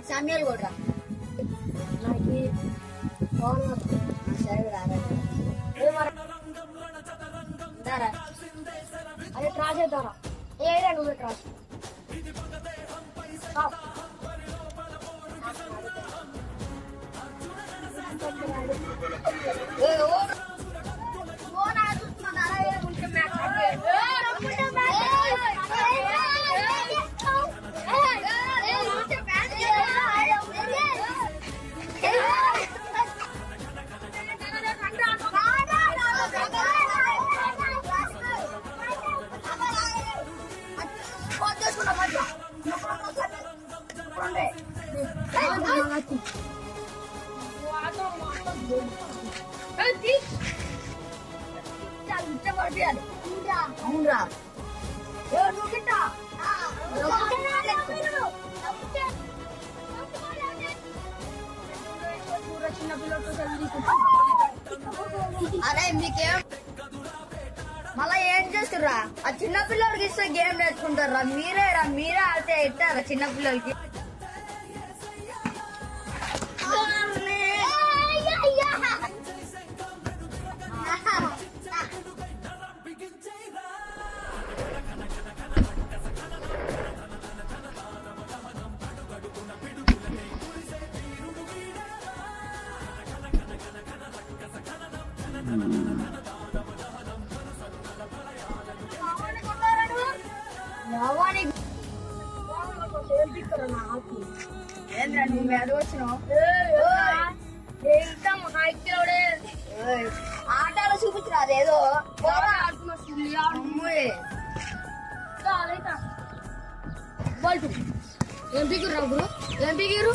సమయాలు కూడా నాకు అదే ట్రాస్ చేద్దారా ఏడా నువ్వు ట్రాస్ అరే మీకేం మళ్ళా ఏం చేస్తుర్రా? ఆ చిన్న పిల్లలకి ఇస్తే గేమ్ నేర్చుకుంటారా? మీరే ఆడితే ఇస్తారా చిన్న పిల్లలకి? ఆటలో చూపించరా అదేదో ఏం పిగిరు బ్రో ఏం పిగిరు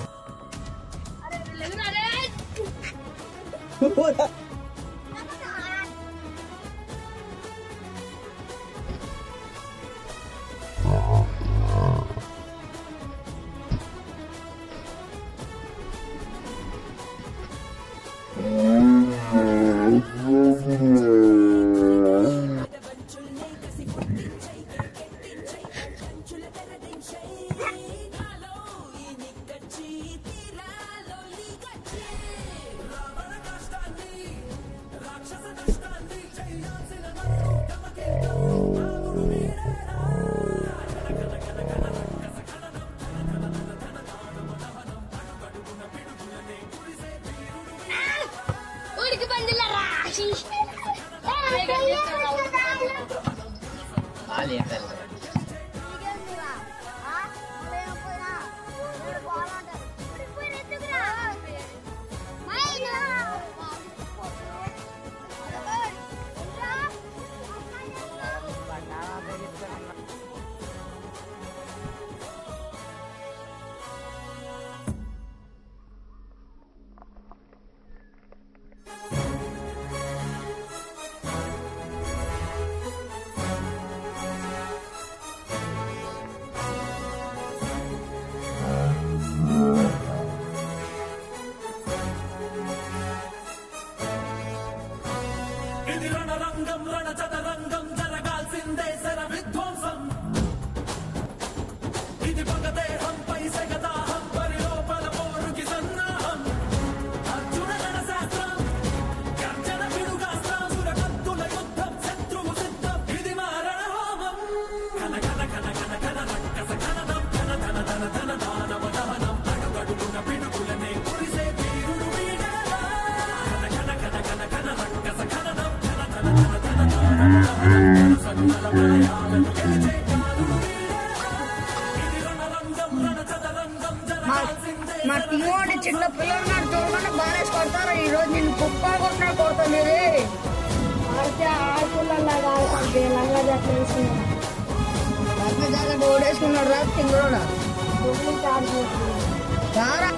మా తిమోడి చిన్న పిల్లలు చూడకుండా బాగా కొడతారు. ఈ రోజు నేను కుప్ప కొట్టినా కొడతాను. మీరు ఆడితే ఆడుకున్నలాగా లంగా జాకెట్ ఓడేసుకున్నాడు రా తింగరోడా రారా.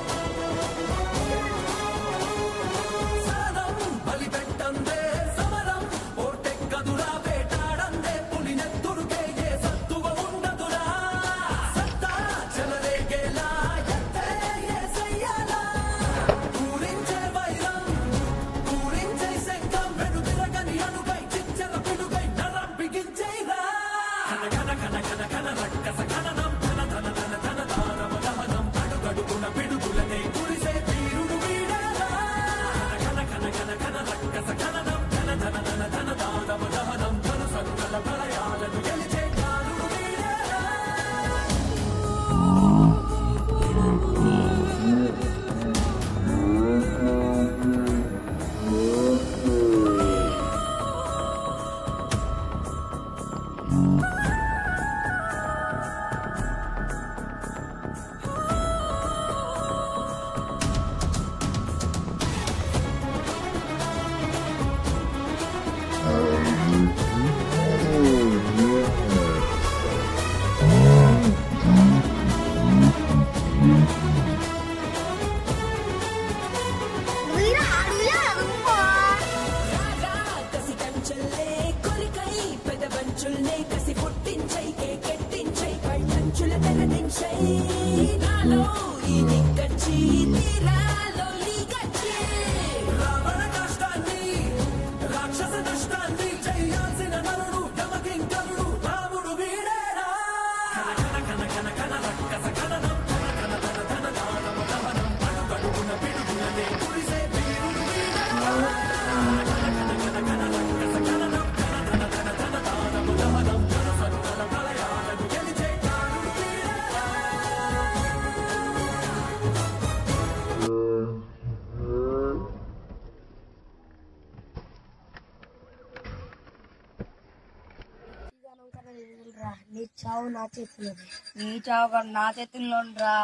నీ చావు నా చేతిలో, నీ చావు నా చేతుల్లో రా.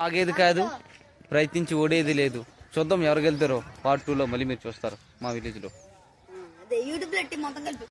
ఆగేది కాదు, ప్రయత్నించి ఓడేది లేదు. చూద్దాం ఎవరు గెలుతారో. పార్ట్ 2లో మళ్ళీ మీరు చూస్తారు మా విలేజ్ లో. అదే యూట్యూబ్ లో మొత్తం కలిపి